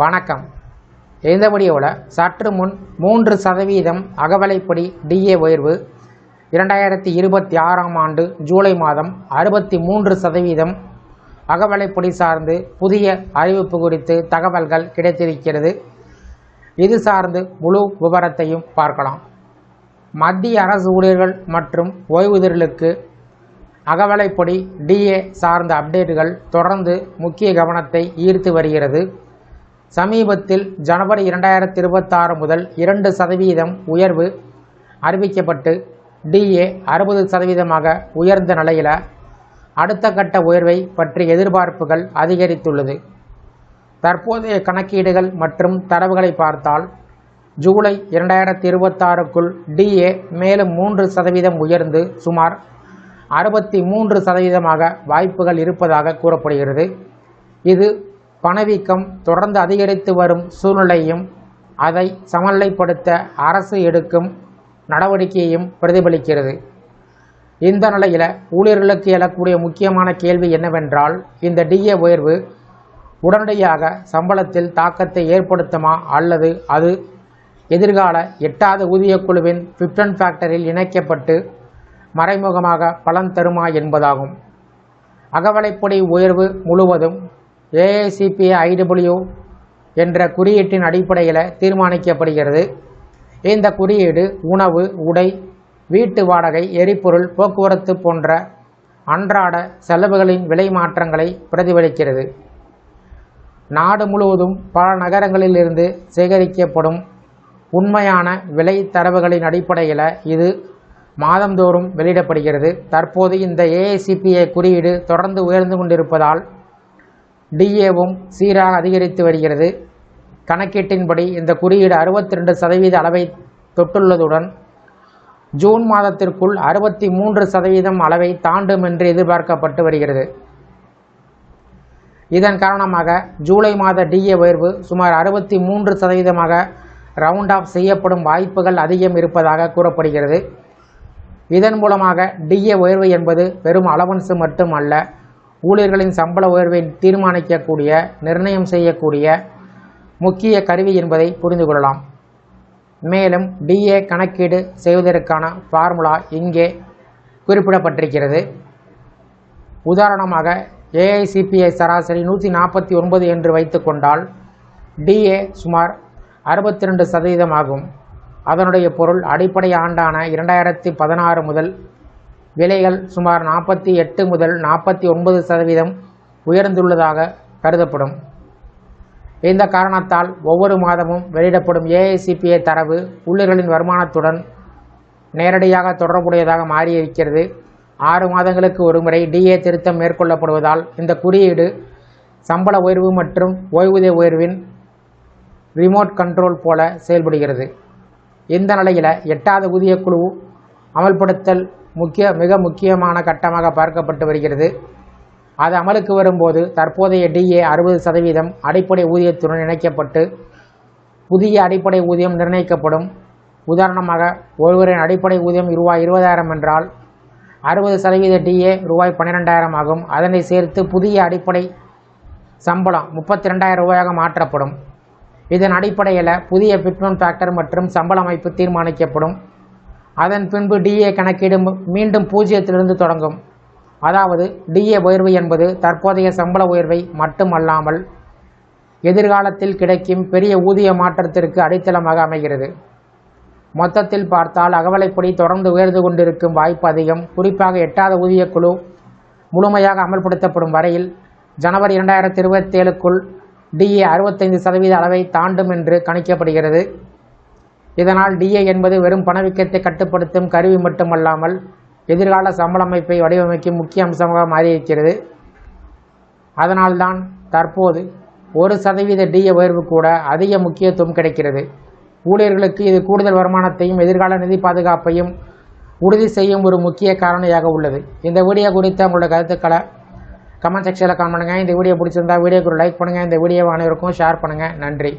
வணக்கம். இந்த வீடியோவில் சற்று முன் 3% அகவிலைப்படி டிஏ உயர்வு 2026ஆம் ஆண்டு ஜூலை மாதம் 63% அகவிலைப்படி சார்ந்து புதிய அறிவிப்பு குறித்து தகவல்கள் கிடைத்திருக்கிறது. இது சார்ந்து முழு விவரத்தையும் பார்க்கலாம். மத்திய அரசு ஊழியர்கள் மற்றும் ஓய்வூதியர்களுக்கு அகவிலைப்படி டிஏ சார்ந்த அப்டேட்டுகள் தொடர்ந்து முக்கிய கவனத்தை ஈர்த்து வருகிறது. சமீபத்தில் ஜனவரி 2026 முதல் 2% உயர்வு அறிவிக்கப்பட்டு டிஏ 60% உயர்ந்த நிலையில் அடுத்த கட்ட உயர்வை பற்றிய எதிர்பார்ப்புகள் அதிகரித்துள்ளது. தற்போதைய கணக்கீடுகள் மற்றும் தரவுகளை பார்த்தால் ஜூலை 2026க்குள் டிஏ மேலும் 3% உயர்ந்து சுமார் 63% வாய்ப்புகள் இருப்பதாக கூறப்படுகிறது. இது பணவீக்கம் தொடர்ந்து அதிகரித்து வரும் சூழ்நிலையும் அதை சமநிலைப்படுத்த அரசு எடுக்கும் நடவடிக்கையையும் பிரதிபலிக்கிறது. இந்த நிலையில் ஊழியர்களுக்கு எழக்கூடிய முக்கியமான கேள்வி என்னவென்றால், இந்த டிஏ உயர்வு உடனடியாக சம்பளத்தில் தாக்கத்தை ஏற்படுத்துமா அல்லது அது எதிர்கால 8வது ஊதியக்குழுவின் 15 ஃபேக்டரில் இணைக்கப்பட்டு மறைமுகமாக பலன் தருமா என்பதாகும். அகவிலைப்படி உயர்வு முழுவதும் AICPE-IEEE என்ற குறியீட்டின் அடிப்படையில் தீர்மானிக்கப்படுகிறது. இந்த குறியீடு உணவு, உடை, வீட்டு வாடகை, எரிபொருள், போக்குவரத்து போன்ற அன்றாட செலவுகளின் விலை மாற்றங்களை பிரதிபலிக்கிறது. நாடு முழுவதும் பல நகரங்களிலிருந்து சேகரிக்கப்படும் உண்மையான விலை தரவுகளின் அடிப்படையில் இது மாதந்தோறும் வெளியிடப்படுகிறது. தற்போது இந்த AICPE குறியீடு தொடர்ந்து உயர்ந்து கொண்டிருப்பதால் டிஏவும் சீராக அதிகரித்து வருகிறது. கணக்கீட்டின்படி இந்த குறியீடு 62% அளவை தொட்டுள்ளதுடன் ஜூன் மாதத்திற்குள் 63% அளவை தாண்டும் என்று எதிர்பார்க்கப்பட்டு வருகிறது. இதன் காரணமாக ஜூலை மாத டிஏ உயர்வு சுமார் 63% ரவுண்ட் ஆஃப் செய்யப்படும் வாய்ப்புகள் அதிகம் இருப்பதாக கூறப்படுகிறது. இதன் மூலமாக டிஏ உயர்வு என்பது வெறும் அலவன்ஸ் மட்டுமல்ல, ஊழியர்களின் சம்பள உயர்வை தீர்மானிக்கக்கூடிய, நிர்ணயம் செய்யக்கூடிய முக்கிய கருவி என்பதை புரிந்து கொள்ளலாம். மேலும் டிஏ கணக்கீடு செய்வதற்கான ஃபார்முலா இங்கே குறிப்பிடப்பட்டிருக்கிறது. உதாரணமாக AICPE சராசரி 149 என்று வைத்துக்கொண்டால் டிஏ சுமார் 62% ஆகும். அதனுடைய பொருள் அடிப்படை ஆண்டான 2016 முதல் விலைகள் சுமார் 48 முதல் 49% உயர்ந்துள்ளதாக கருதப்படும். இந்த காரணத்தால் ஒவ்வொரு மாதமும் வெளியிடப்படும் AICPE தரவு ஊழியர்களின் வருமானத்துடன் நேரடியாக தொடர்புடையதாக மாறியிருக்கிறது. 6 மாதங்களுக்கு ஒருமுறை டிஏ திருத்தம் மேற்கொள்ளப்படுவதால் இந்த குறியீடு சம்பள உயர்வு மற்றும் ஓய்வூதிய உயர்வின் ரிமோட் கண்ட்ரோல் போல செயல்படுகிறது. இந்த நிலையில் 8வது ஊதியக்குழு அமல்படுத்தல் மிக முக்கியமான கட்டமாக பார்க்கப்பட்டு வருகிறது. அது அமலுக்கு வரும்போது தற்போதைய டிஏ 60% அடிப்படை ஊதியத்துடன் இணைக்கப்பட்டு புதிய அடிப்படை ஊதியம் நிர்ணயிக்கப்படும். உதாரணமாக ஒருவரின் அடிப்படை ஊதியம் ரூபாய் 20,000 என்றால் 60% டிஏ ரூபாய் 12,000 ஆகும். அதனை சேர்த்து புதிய அடிப்படை சம்பளம் 32,000 ரூபாயாக மாற்றப்படும். இதன் அடிப்படையில் புதிய ஃபிட்மெண்ட் ஃபேக்டர் மற்றும் சம்பள அமைப்பு தீர்மானிக்கப்படும். அதன் பின்பு டிஏ கணக்கீடு மீண்டும் 0லிருந்து தொடங்கும். அதாவது டிஏ உயர்வு என்பது தற்போதைய சம்பள உயர்வை மட்டுமல்லாமல் எதிர்காலத்தில் கிடைக்கும் பெரிய ஊதிய மாற்றத்திற்கு அடித்தளமாக அமைகிறது. மொத்தத்தில் பார்த்தால் அகவிலைப்படி தொடர்ந்து உயர்ந்து கொண்டிருக்கும் வாய்ப்பு அதிகம். குறிப்பாக 8வது ஊதியக்குழு முழுமையாக அமல்படுத்தப்படும் வரையில் ஜனவரி 2027க்குள் டிஏ 65% அளவை தாண்டும் என்று கணிக்கப்படுகிறது. இதனால் டிஏ என்பது வெறும் பணவீக்கத்தை கட்டுப்படுத்தும் கருவி மட்டுமல்லாமல் எதிர்கால சம்பள அமைப்பை வடிவமைக்கும் முக்கிய அம்சமாக மாறியிருக்கிறது. அதனால்தான் தற்போது 1% டிஏ உயர்வு கூட அதிக முக்கியத்துவம் கிடைக்கிறது. ஊழியர்களுக்கு இது கூடுதல் வருமானத்தையும் எதிர்கால நிதி பாதுகாப்பையும் உறுதி செய்யும் ஒரு முக்கிய காரணியாக உள்ளது. இந்த வீடியோ குறித்த உங்களோட கருத்துக்களை கமெண்ட் செக்ஷனில் கமெண்ட் பண்ணுங்கள். இந்த வீடியோ பிடிச்சிருந்தா வீடியோக்கு ஒரு லைக் பண்ணுங்கள். இந்த வீடியோவை அனைவருக்கும் ஷேர் பண்ணுங்கள். நன்றி.